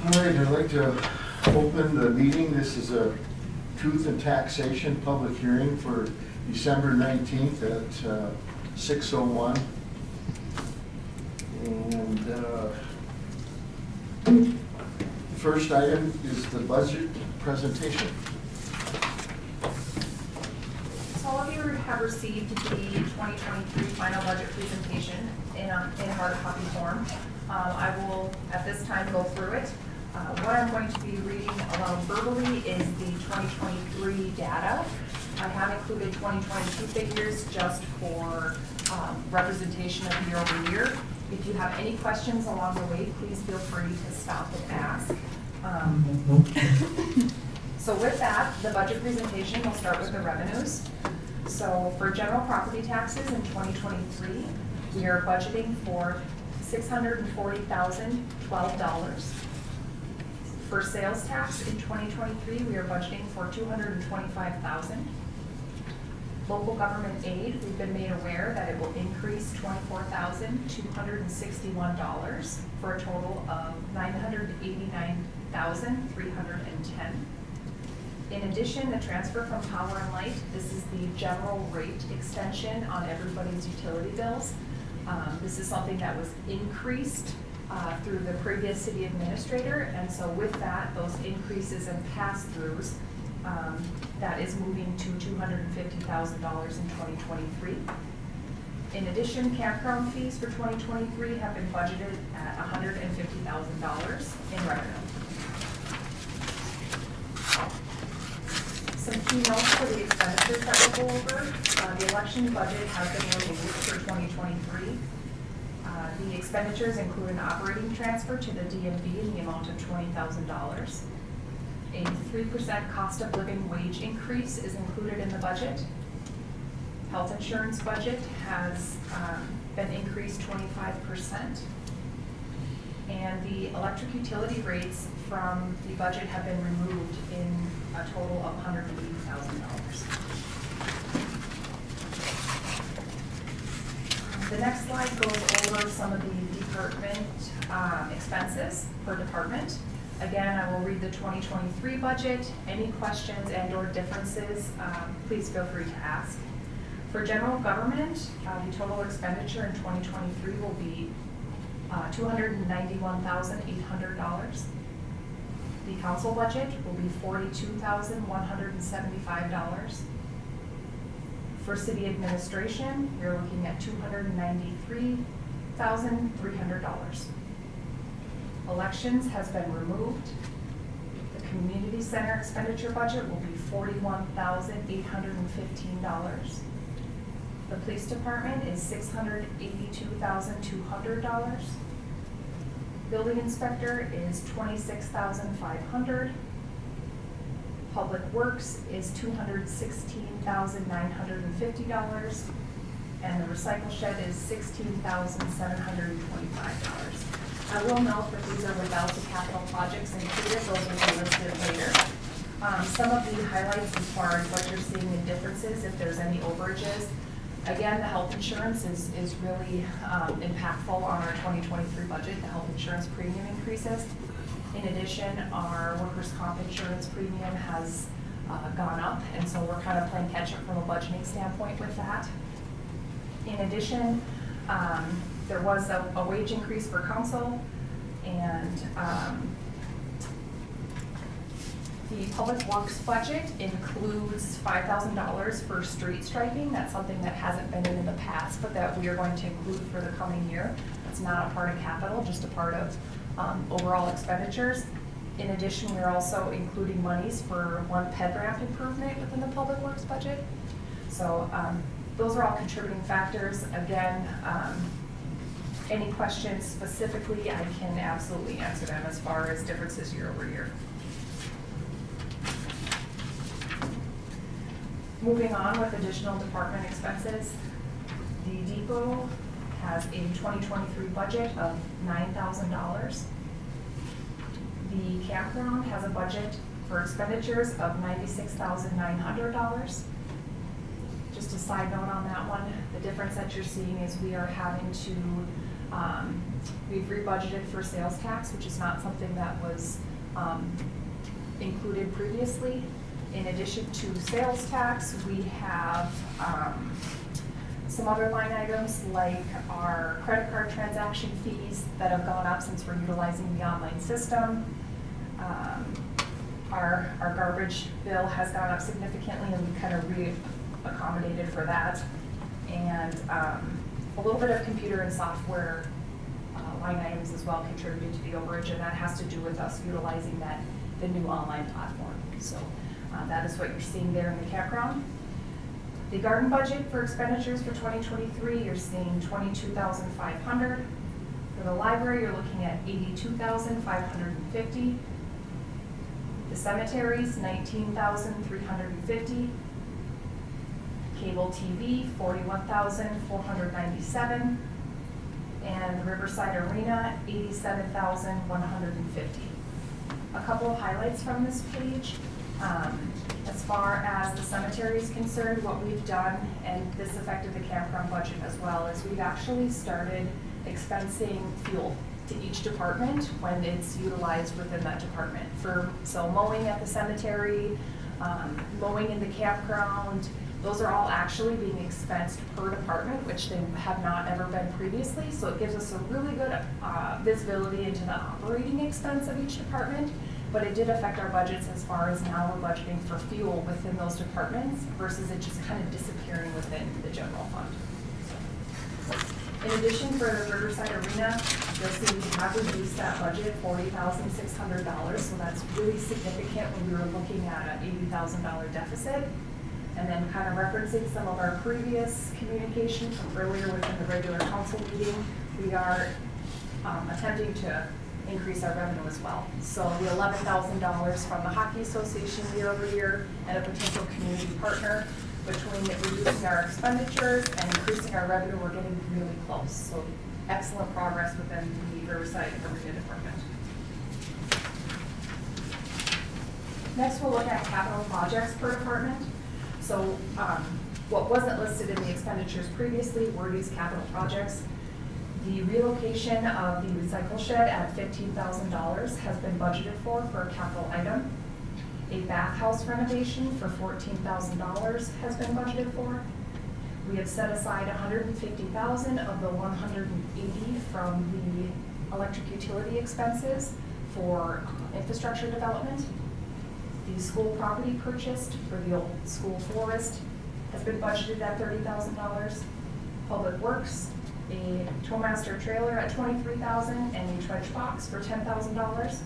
All right, I'd like to open the meeting. This is a truth and taxation public hearing for December 19th at 6:01. And the first item is the budget presentation. So all of you have received the 2023 final budget presentation in hard copy form. I will, at this time, go through it. What I'm going to be reading aloud verbally is the 2023 data. I have included 2022 figures just for representation of year over year. If you have any questions along the way, please feel free to stop and ask. So with that, the budget presentation, we'll start with the revenues. So for general property taxes in 2023, we are budgeting for $640,012. For sales tax in 2023, we are budgeting for $225,000. Local government aid, we've been made aware that it will increase $24,261 for a total of $989,310. In addition, the transfer from Power and Light, this is the general rate extension on everybody's utility bills. This is something that was increased through the previous city administrator, and so with that, those increases and pass-throughs, that is moving to $250,000 in 2023. In addition, campground fees for 2023 have been budgeted at $150,000 in revenue. Some key notes for the expenditures that we'll go over. The election budget has been removed for 2023. The expenditures include an operating transfer to the DMV in the amount of $20,000. A 3% cost of living wage increase is included in the budget. Health insurance budget has been increased 25%. And the electric utility rates from the budget have been removed in a total of $180,000. The next slide goes over some of the department expenses per department. Again, I will read the 2023 budget. Any questions and or differences, please feel free to ask. For general government, the total expenditure in 2023 will be $291,800. The council budget will be $42,175. For city administration, we're looking at $293,300. Elections has been removed. The community center expenditure budget will be $41,815. The police department is $682,200. Building inspector is $26,500. Public works is $216,950. And the recycle shed is $16,725. I will note that these are without the capital projects included. Those will be listed later. Some of the highlights as far as what you're seeing in differences, if there's any overages. Again, the health insurance is really impactful on our 2023 budget, the health insurance premium increases. In addition, our workers' comp insurance premium has gone up, and so we're kind of playing catch up from a budgeting standpoint with that. In addition, there was a wage increase for council, and the public works budget includes $5,000 for street striping. That's something that hasn't been in the past, but that we are going to include for the coming year. It's not a part of capital, just a part of overall expenditures. In addition, we're also including monies for one ped ramp improvement within the public works budget. So those are all contributing factors. Again, any questions specifically, I can absolutely answer them as far as differences year over year. Moving on with additional department expenses, the depot has a 2023 budget of $9,000. The campground has a budget for expenditures of $96,900. Just a side note on that one, the difference that you're seeing is we are having to We've rebudgeted for sales tax, which is not something that was included previously. In addition to sales tax, we have some other line items like our credit card transaction fees that have gone up since we're utilizing the online system. Our garbage bill has gone up significantly, and we kind of accommodated for that. And a little bit of computer and software line items as well contributed to the overage, and that has to do with us utilizing the new online platform. So that is what you're seeing there in the campground. The garden budget for expenditures for 2023, you're seeing $22,500. For the library, you're looking at $82,550. The cemeteries, $19,350. Cable TV, $41,497. And the Riverside Arena, $87,150. A couple of highlights from this page. As far as the cemetery is concerned, what we've done, and this affected the campground budget as well, is we've actually started expensing fuel to each department when it's utilized within that department. So mowing at the cemetery, mowing in the campground, those are all actually being expensed per department, which they have not ever been previously. So it gives us a really good visibility into the operating expense of each department. But it did affect our budgets as far as now we're budgeting for fuel within those departments versus it just kind of disappearing within the general fund. In addition, for the Riverside Arena, you'll see we have reduced that budget $40,600. So that's really significant when we were looking at an $80,000 deficit. And then kind of referencing some of our previous communication from earlier within the regular council meeting, we are attempting to increase our revenue as well. So the $11,000 from the Hockey Association year over year and a potential community partner, between reducing our expenditures and increasing our revenue, we're getting really close. So excellent progress within the Riverside Arena department. Next, we'll look at capital projects per department. So what wasn't listed in the expenditures previously were these capital projects. The relocation of the recycle shed at $15,000 has been budgeted for a capital item. A bathhouse renovation for $14,000 has been budgeted for. We have set aside $150,000 of the $180,000 from the electric utility expenses for infrastructure development. The school property purchased for the old school forest has been budgeted at $30,000. Public Works, a Tollmaster trailer at $23,000 and a trench box for $10,000.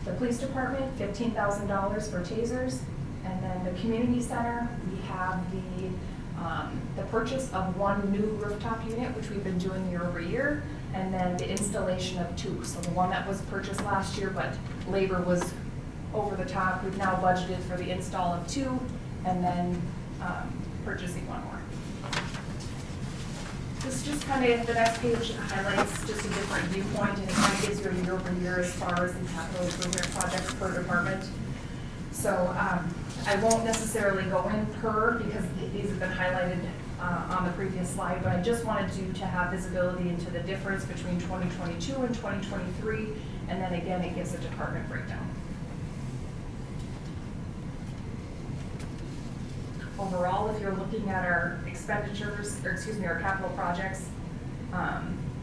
The police department, $15,000 for tasers. And then the community center, we have the purchase of one new rooftop unit, which we've been doing year over year, and then the installation of two. So the one that was purchased last year, but labor was over the top, we've now budgeted for the install of two, and then purchasing one more. This is just kind of, the next page highlights just a different viewpoint, and it kind of gives you a year over year as far as the capital improvement projects per department. So I won't necessarily go in per, because these have been highlighted on the previous slide, but I just wanted you to have visibility into the difference between 2022 and 2023, and then again, it gives a department breakdown. Overall, if you're looking at our expenditures, or excuse me, our capital projects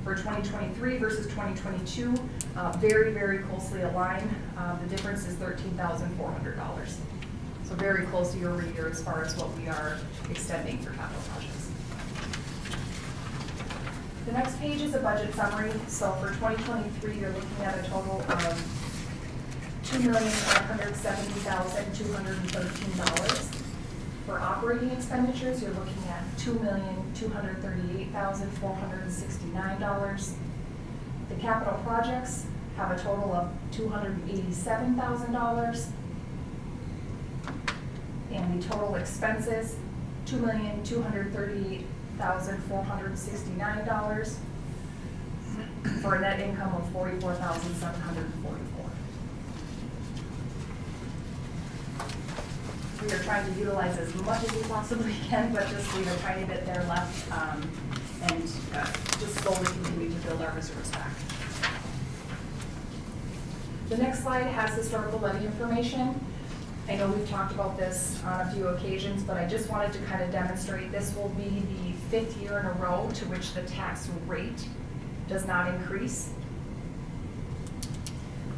for 2023 versus 2022, very, very closely aligned. The difference is $13,400. So very close year over year as far as what we are extending for capital projects. The next page is a budget summary. So for 2023, you're looking at a total of $2,570,213. For operating expenditures, you're looking at $2,238,469. The capital projects have a total of $287,000. And the total expenses, $2,238,469 for a net income of $44,744. We are trying to utilize as much as we possibly can, but just leave a tiny bit there left and just slowly continue to build our reserves back. The next slide has historical levy information. I know we've talked about this on a few occasions, but I just wanted to kind of demonstrate this will be the 5th year in a row to which the tax rate does not increase.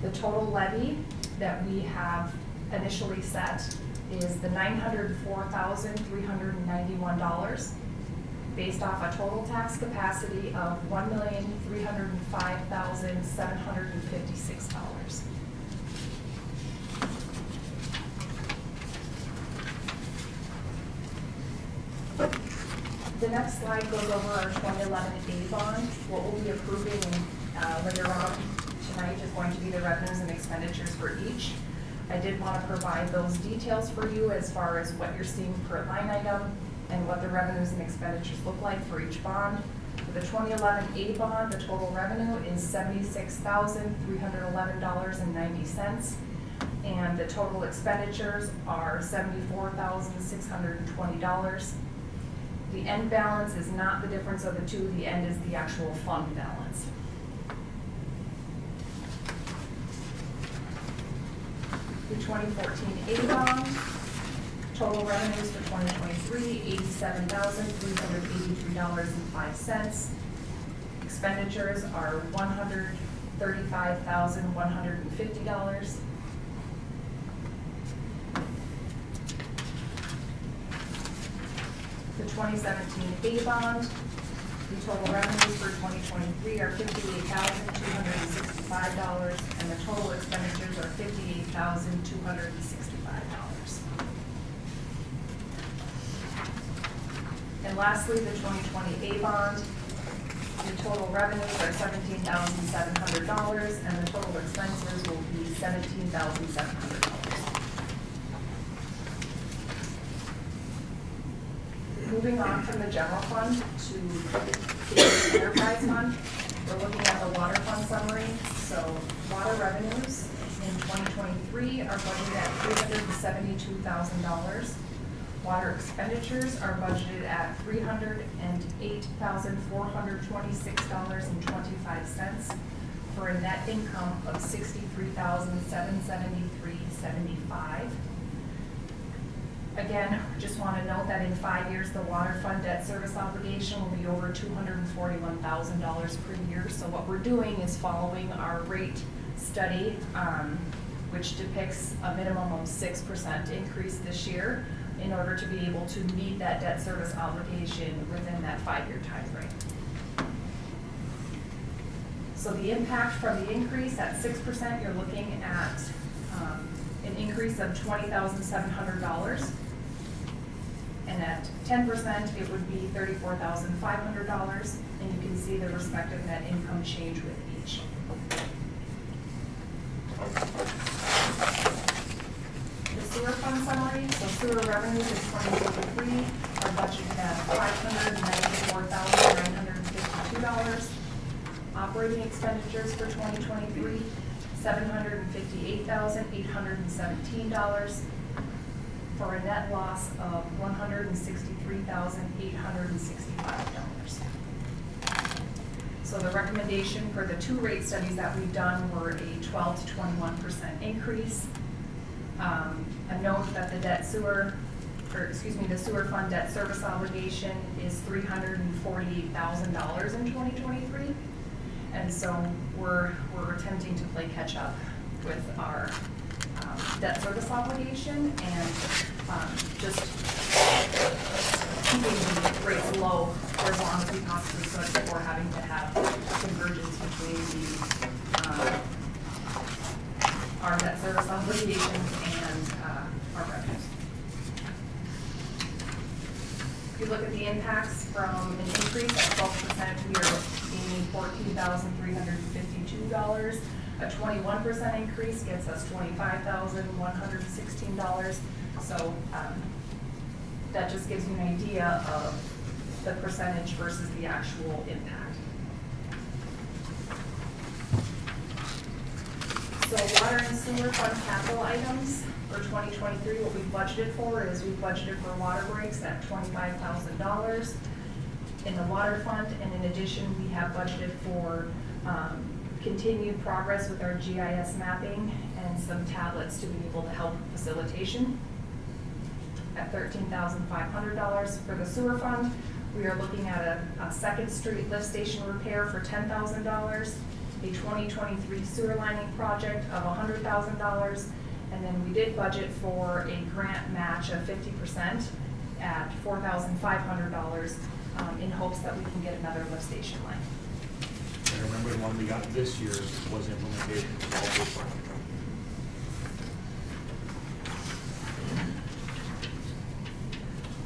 The total levy that we have initially set is the $904,391 based off a total tax capacity of $1,305,756. The next slide goes over our 2011 A bond. What we'll be approving later on tonight is going to be the revenues and expenditures for each. I did want to provide those details for you as far as what you're seeing per line item and what the revenues and expenditures look like for each bond. For the 2011 A bond, the total revenue is $76,311.90, and the total expenditures are $74,620. The end balance is not the difference of the two. The end is the actual fund balance. The 2014 A bond, total revenues for 2023, $87,383.05. Expenditures are $135,150. The 2017 A bond, the total revenues for 2023 are $58,265, and the total expenditures are $58,265. And lastly, the 2020 A bond, the total revenues are $17,700, and the total expenses will be $17,700. Moving on from the general fund to the enterprise fund, we're looking at the water fund summary. So water revenues in 2023 are budgeted at $372,000. Water expenditures are budgeted at $308,426.25 for a net income of $63,773.75. Again, just want to note that in 5 years, the water fund debt service obligation will be over $241,000 per year. So what we're doing is following our rate study, which depicts a minimum of 6% increase this year in order to be able to meet that debt service obligation within that 5-year time frame. So the impact from the increase at 6%, you're looking at an increase of $20,700. And at 10%, it would be $34,500, and you can see the respective net income change with each. The sewer fund summary, so sewer revenues in 2023 are budgeted at $594,952. Operating expenditures for 2023, $758,817. For a net loss of $163,865. So the recommendation for the 2 rate studies that we've done were a 12 to 21% increase. A note that the sewer fund debt service obligation is $348,000 in 2023, and so we're attempting to play catch up with our debt service obligation and just keeping the rates low for as long as we possibly could before having to have convergence between our debt service obligations and our revenues. If you look at the impacts from an increase at 12%, we are seeing $14,352. A 21% increase gets us $25,116. So that just gives you an idea of the percentage versus the actual impact. So water and sewer fund capital items for 2023, what we've budgeted for is we've budgeted for water breaks at $25,000. in the water fund, and in addition, we have budgeted for continued progress with our GIS mapping and some tablets to be able to help facilitation. At $13,500 for the sewer fund, we are looking at a Second Street lift station repair for $10,000, a 2023 sewer lining project of $100,000, and then we did budget for a grant match of 50% at $4,500 in hopes that we can get another lift station line. I remember the one we got this year was implementation of all this one.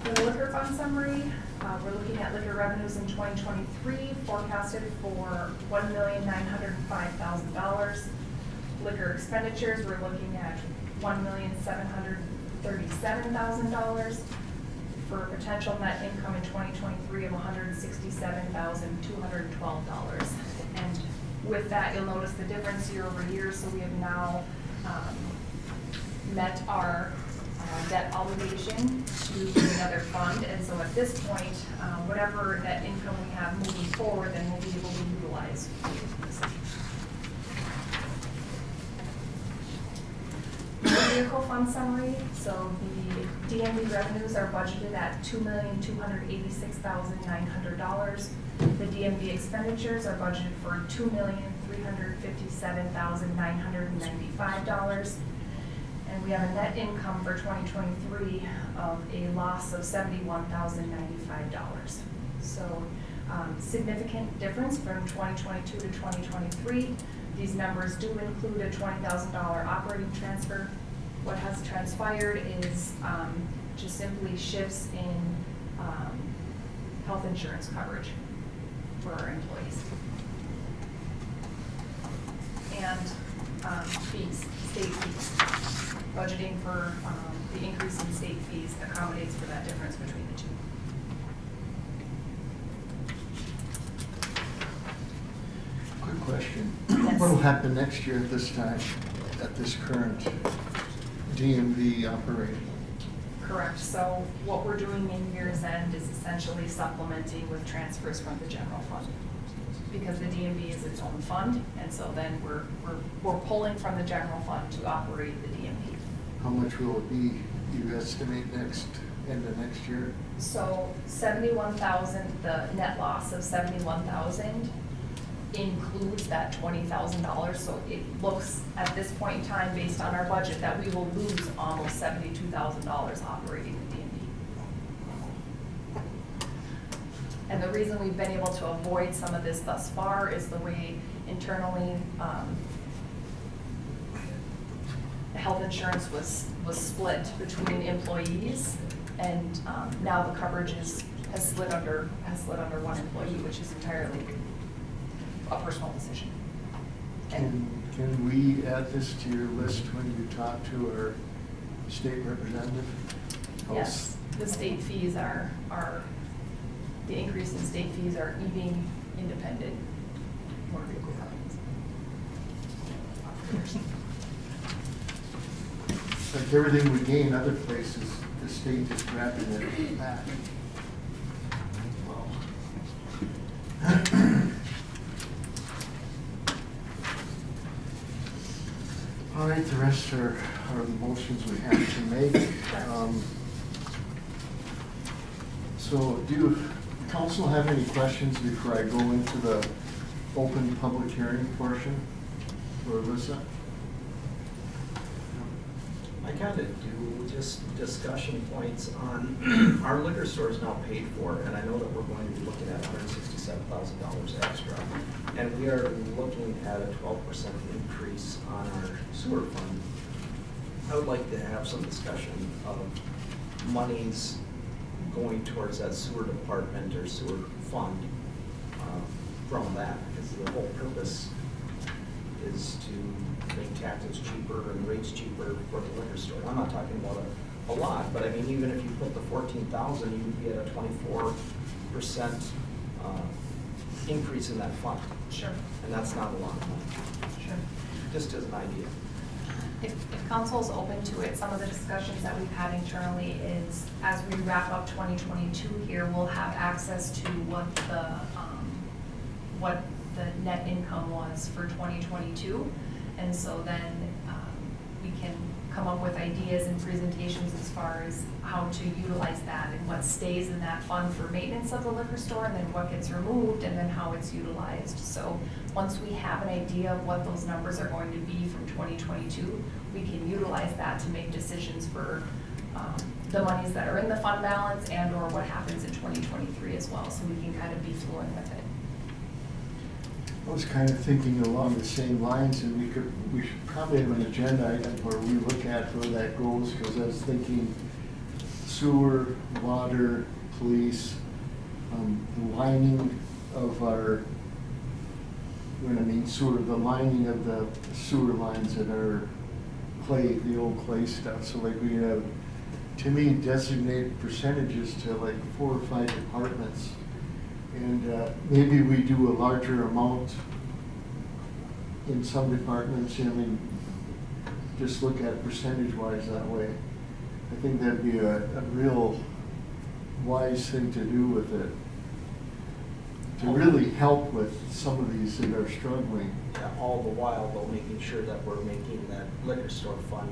For the liquor fund summary, we're looking at liquor revenues in 2023 forecasted for $1,905,000. Liquor expenditures, we're looking at $1,737,000 for a potential net income in 2023 of $167,212. And with that, you'll notice the difference year over year. So we have now met our debt obligation to another fund, and so at this point, whatever net income we have moving forward, then we'll be able to utilize. Motor vehicle fund summary. So the DMV revenues are budgeted at $2,286,900. The DMV expenditures are budgeted for $2,357,995. And we have a net income for 2023 of a loss of $71,095. So significant difference from 2022 to 2023. These numbers do include a $20,000 operating transfer. What has transpired is just simply shifts in health insurance coverage for our employees. And fees, state fees. Budgeting for the increase in state fees accommodates for that difference between the two. Quick question. Yes. What will happen next year at this time, at this current DMV operation? Correct. So what we're doing in year's end is essentially supplementing with transfers from the general fund, because the DMV is its own fund, and so then we're pulling from the general fund to operate the DMV. How much will it be, you estimate, end of next year? So 71,000, the net loss of 71,000 includes that $20,000. So it looks at this point in time, based on our budget, that we will lose almost $72,000 operating the DMV. And the reason we've been able to avoid some of this thus far is the way internally health insurance was split between employees, and now the coverage has slid under one employee, which is entirely a personal decision. And Can we add this to your list when you talk to our state representative? yes, the state fees are the increase in state fees are eating independent motor vehicle companies. Like everything we gain other places, the state is grabbing it back. Well. All right, the rest are the motions we have to make. So do council have any questions before I go into the open public hearing portion for Alyssa? I kind of do, just discussion points on, our liquor store is now paid for, and I know that we're going to be looking at $167,000 extra. And we are looking at a 12% increase on our sewer fund. I would like to have some discussion of monies going towards that sewer department or sewer fund from that, because the whole purpose is to make taxes cheaper and rates cheaper for the liquor store. I'm not talking about a lot, but I mean, even if you put the 14,000, you would get a 24% increase in that fund. Sure. And that's not a lot of money, Sure. just as an idea. If council's open to it, some of the discussions that we've had internally is, as we wrap up 2022 here, we'll have access to what the net income was for 2022. And so then we can come up with ideas and presentations as far as how to utilize that and what stays in that fund for maintenance of the liquor store, and then what gets removed, and then how it's utilized. So once we have an idea of what those numbers are going to be from 2022, we can utilize that to make decisions for the monies that are in the fund balance and or what happens in 2023 as well, so we can kind of be fluent with it. I was kind of thinking along the same lines, and we should probably have an agenda item where we look at where that goes, because I was thinking sewer, water, police, the lining of our, when I mean sewer, the lining of the sewer lines that are clay, the old clay stuff. So like we have, to me, designated percentages to like 4 or 5 departments. And maybe we do a larger amount in some departments, I mean, just look at percentage-wise that way. I think that'd be a real wise thing to do with it, to really help with some of these that are struggling. Yeah, all the while, though, making sure that we're making that liquor store fund.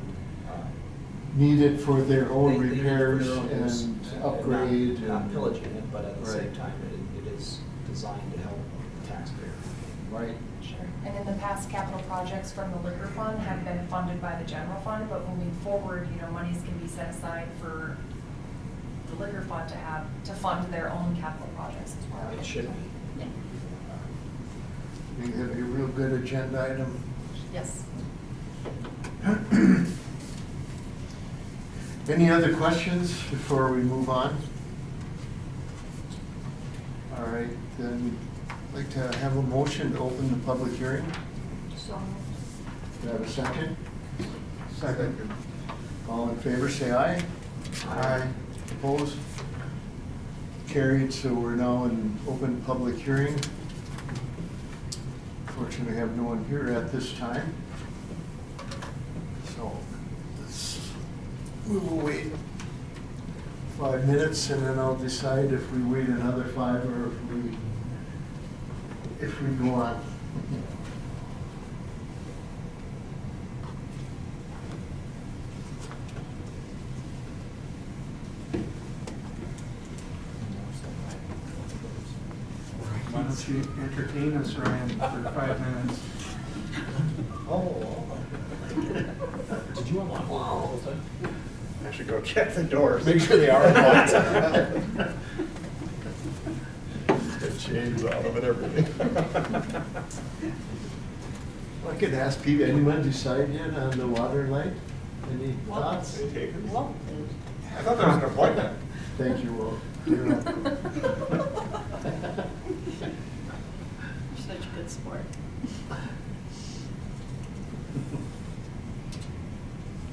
Need it for their own they need it for repairs their own use and and upgrade. Not pillaging it, but at the same Right. time, it is designed to help the taxpayer. Right. Sure. And in the past, capital projects from the liquor fund have been funded by the general fund, but moving forward, monies can be set aside for the liquor fund to fund their own capital projects as well. It should be. Yeah. I think that'd be a real good agenda item. Yes. Any other questions before we move on? All right, then I'd like to have a motion to open the public hearing. So, Do I have a second? Second. All in favor, say aye. Aye. Opposed? Carried, so we're now in open public hearing. Fortunately, we have no one here at this time. So we will wait 5 minutes, and then I'll decide if we wait another 5 or if we go on. Why don't you entertain us, Ryan, for 5 minutes? Oh. Did you unlock the whole thing? I should go check the doors. Make sure they are unlocked. Get chains out of it, everything. I could ask people, anyone decide yet on the water line? Any thoughts? well, I thought there was an appointment. Thank you, Will. You're such a good sport.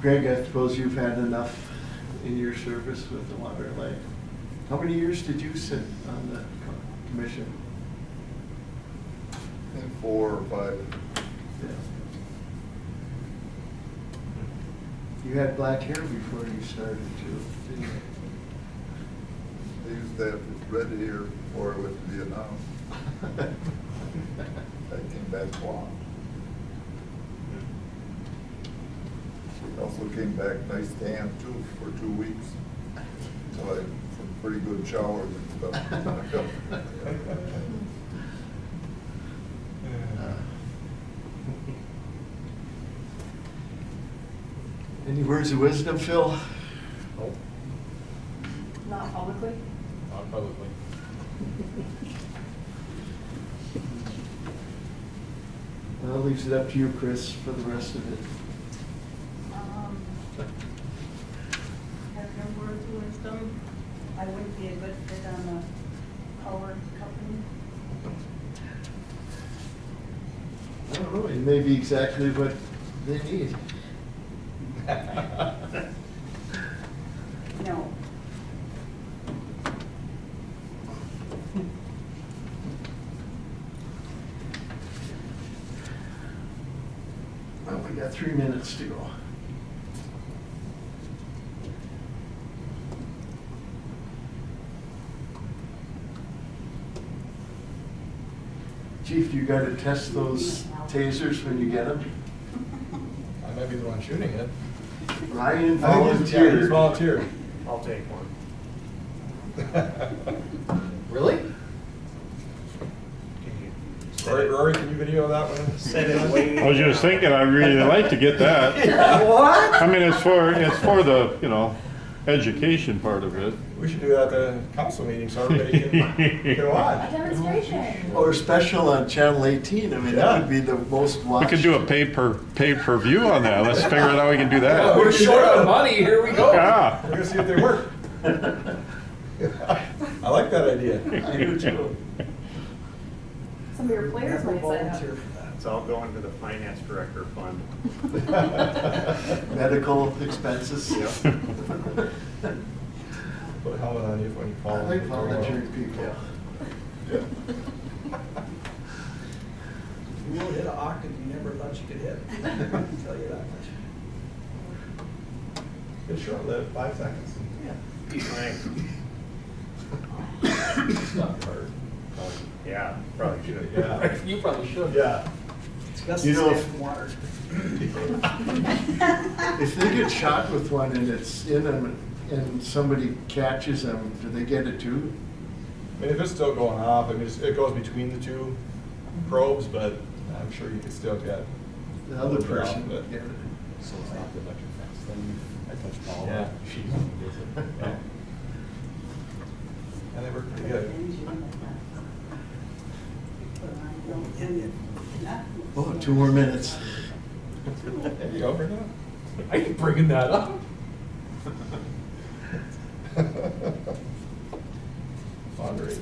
Greg, I suppose you've had enough in your service with the water line. How many years did you sit on the commission? And 4 or 5. Yeah. You had black hair before you started too, didn't you? I used to have red hair before I went to Vietnam. I came back blonde. Also came back nice tan too for 2 weeks. So I had some pretty good showers and stuff. Any words of wisdom, Phil? Nope, not publicly? not publicly. Well, leaves it up to you, Chris, for the rest of it. Have your words of wisdom. I wouldn't be a good fit on a power company. I don't know, it may be exactly what they need. No. Well, We got 3 minutes to go. Chief, you gotta test those tasers when you get them? I might be the one shooting it. Ryan I think he's volunteered. volunteered. I'll take one. Really? Rory, can you video that one? Set it away. I was just thinking, I'd really like to get that. What? I mean, it's for the, education part of it. We should do that at the council meeting so everybody can A watch. demonstration. Or special on Channel 18, I mean, that would be the most We watched. could do a pay-per-view on that. Let's figure out how we can do Yeah, that. we're short on money, here we go. Yeah. We're gonna see if they work. I like that idea. I do too. Some of your players might sign up. It's all going to the finance director fund. Medical expenses. Put a helmet on you when you fall. I like volunteering people. Yeah. You will hit an octave you never thought you could hit. I'll tell you that much. It's short-lived, 5 seconds. It's not hard. Yeah, probably should. Yeah. You probably should. Yeah. It's best You to know, stay in water. If they get shot with one and it's in them and somebody catches them, do they get it too? I mean, if it's still going off, I mean, it goes between the two probes, but I'm sure you could still get. The other person Yeah. would get it. So it's not the electric fence thing. I touched Paul. Yeah. She's Yeah. And they work pretty good. Oh, 2 more minutes. There you go, bring it up. I ain't bringing that up. Fundraiser.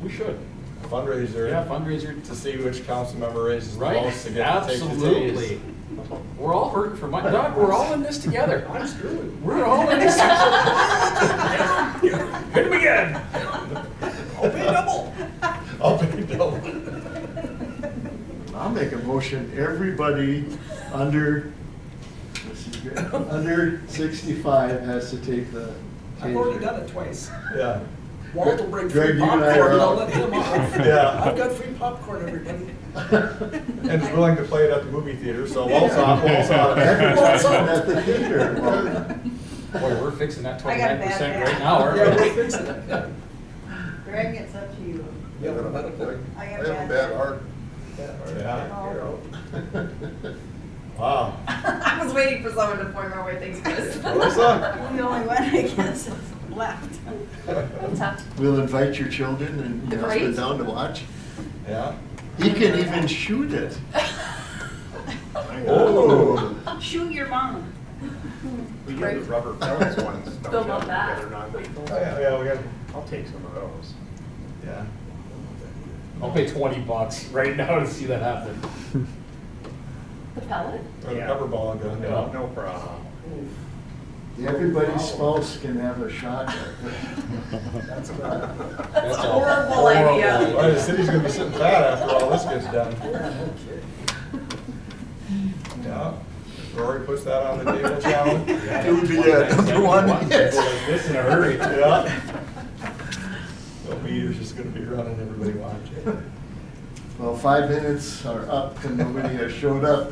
We should. Fundraiser. Yeah, fundraiser. To see which council member raises the Right, most to get to take the absolutely. tase. We're all hurting for money. Doug, we're all in this together. I'm screwed. We're all in this. Hit him again. I'll pay double. I'll pay double. I'll make a motion, everybody under, under 65 has to take the I've already taser. done it twice. Yeah. Walt will bring Greg, free you and I popcorn are and I'll out. let him off. Yeah. I've got free popcorn, everybody. And is willing to play it at the movie theater, so Walt's on. Everyone's at the theater. Boy, we're fixing that I got a 29% bad right back. now, aren't Yeah, we? we're fixing it. Yeah. Greg, it's up to you. Yeah, we're about to- I I got have a bad heart. Yeah. You're out. Wow. I was waiting for someone to point out where things was. Melissa? I'm the only one, I guess, that's left. Tough. We'll invite your children and your husband Great. down to watch. Yeah. He can even shoot it. Oh. Shoot your mom. We get the rubber pellets ones. They'll love that. Yeah, we got, I'll take some of those. yeah. I'll pay $20 right now to see that happen. The pellet? Or the Yeah. rubber ball gun, yeah. No problem. Everybody's spouse can have a shot at it. That's a That's a horrible idea. Boy, the city's gonna be sitting fat after all this gets done. Yeah. Rory puts that on the table challenge. It would be #1 hit. This in a hurry. Yeah. The meter's just gonna be running, everybody watching. Well, 5 minutes are up and nobody has showed up.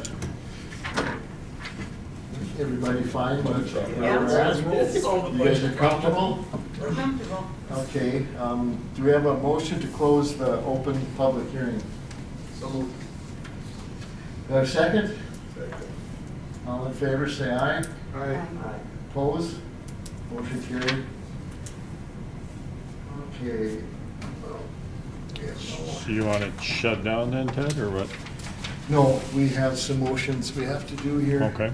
Everybody fine with where we're at? You guys are comfortable? We're comfortable. Okay, do we have a motion to close the open public hearing? So moved. Do I have a second? Second. All in favor, say aye. Aye. Opposed? Motion carried. Okay. So you want it shut down then, Ted, or what? No, we have some motions we have to do here. Okay.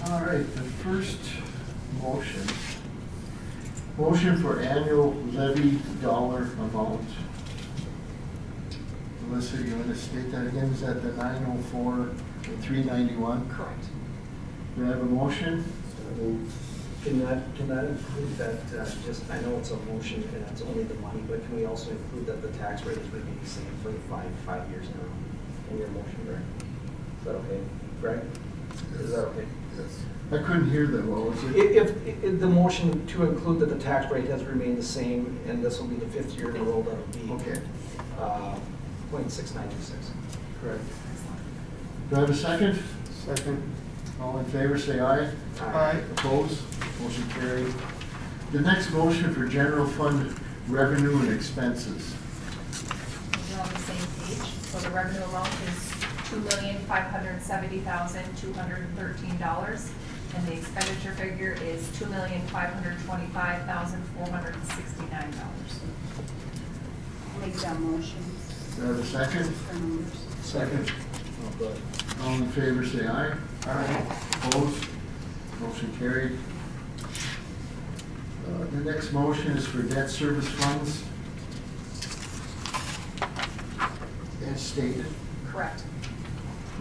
All right, the first motion. Motion for annual levy dollar amount. Melissa, you want to state that again? Is that the 904 and 391? Correct. Do I have a motion? Can that include that, just, I know it's a motion and it's only the money, but can we also include that the tax rate is remaining the same for the five years now in your motion, Greg? Is that okay? Greg? Is that okay? Yes. I couldn't hear that, what was it? If the motion to include that the tax rate has remained the same, and this will be the fifth year in a row, that'll be. Okay. 0.6926. Correct. Do I have a second? Second. All in favor, say aye. Aye. Opposed? Motion carried. The next motion for general fund revenue and expenses. We're on the same page. So the revenue amount is $2,570,213. And the expenditure figure is $2,525,469. Make that motion. Do I have a second? For numbers. Second. Oh, good. All in favor, say aye. Aye. Opposed? Motion carried. The next motion is for debt service funds. As stated. Correct.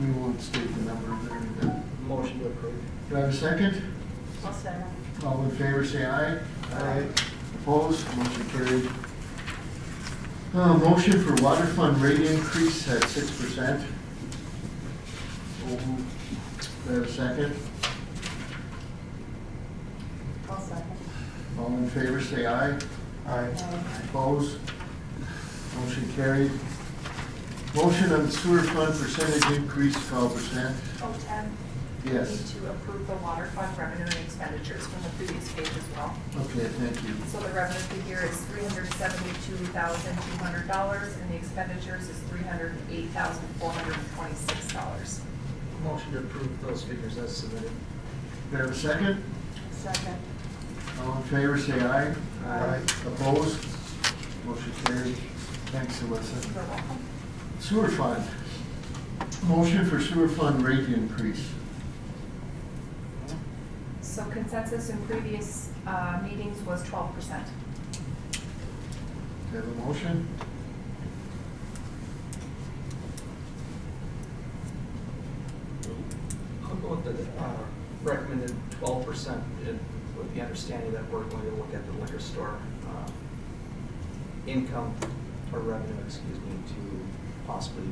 We won't state the number there. Motion to approve. Do I have a second? I'll second. All in favor, say aye. Aye. Opposed? Motion carried. Motion for water fund rate increase at 6%. Do I have a second? I'll second. All in favor, say aye. Aye. Opposed? Motion carried. Motion on sewer fund percentage increase 12%. Oh, Ted? Yes. Need to approve the water fund revenue and expenditures from the previous page as well. Okay, thank you. So the revenue figure is $372,200, and the expenditures is $308,426. Motion to approve those figures as submitted. Do I have a second? Second. All in favor, say aye. Aye. Opposed? Motion carried. Thanks, Alyssa. You're welcome. Sewer fund. Motion for sewer fund rate increase. So consensus in previous meetings was 12%. Do you have a motion? I'll go with the recommended 12% with the understanding that we're going to look at the liquor store income or revenue, excuse me, to possibly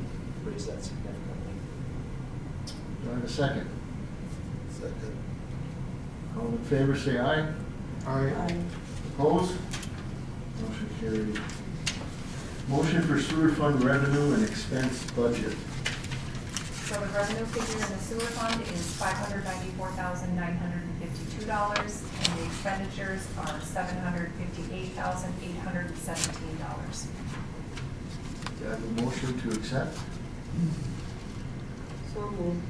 raise that significantly. Do I have a second? Second. All in favor, say aye. Aye. Opposed? Motion carried. Motion for sewer fund revenue and expense budget. So the revenue figure in the sewer fund is $594,952, and the expenditures are $758,817. Do I have a motion to accept? So moved.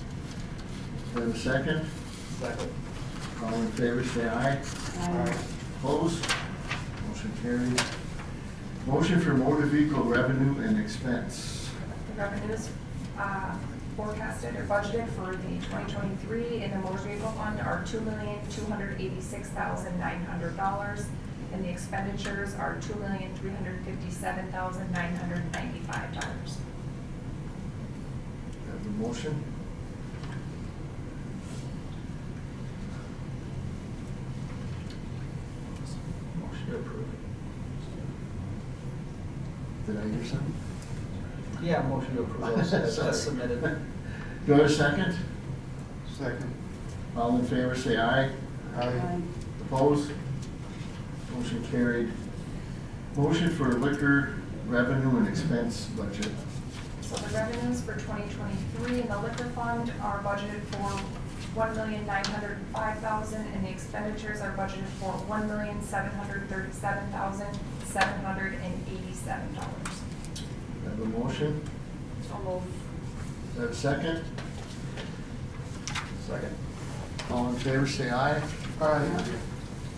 Do I have a second? Second. All in favor, say aye. Aye. Opposed? Motion carried. Motion for motor vehicle revenue and expense. The revenues forecasted or budgeted for the 2023 in the motor vehicle fund are $2,286,900, and the expenditures are $2,357,995. Have a motion? Motion to approve. Did I hear something? Yeah, motion to approve those as Sorry. submitted. Do I have a second? Second. All in favor, say aye. Aye. Opposed? Motion carried. Motion for liquor revenue and expense budget. So the revenues for 2023 in the liquor fund are budgeted for $1,905,000, and the expenditures are budgeted for $1,737,787. Have a motion? So moved. Do I have a second? Second. All in favor, say aye. Aye.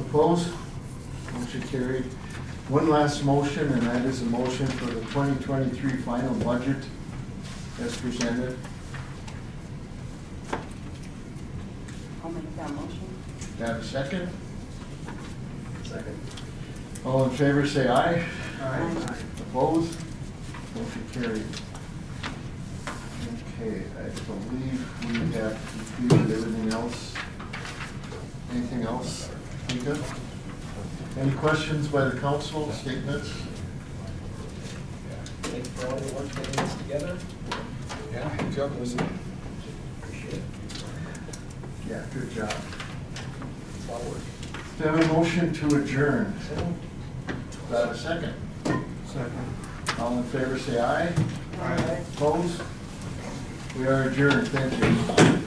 Opposed? Motion carried. One last motion, and that is a motion for the 2023 final budget as presented. I'll make that motion. Do I have a second? Second. All in favor, say aye. Aye. Opposed? Motion carried. Okay, I believe we have completed everything else. Anything else? We good? Any questions by the council, statements? Thank you for all your work getting this together. Yeah, good job, Lisa. Appreciate it. Yeah, good job. It's a lot of work. Do you have a motion to adjourn? So, Do I have a second? Second. All in favor, say aye. Aye. Opposed? We are adjourned, thank you.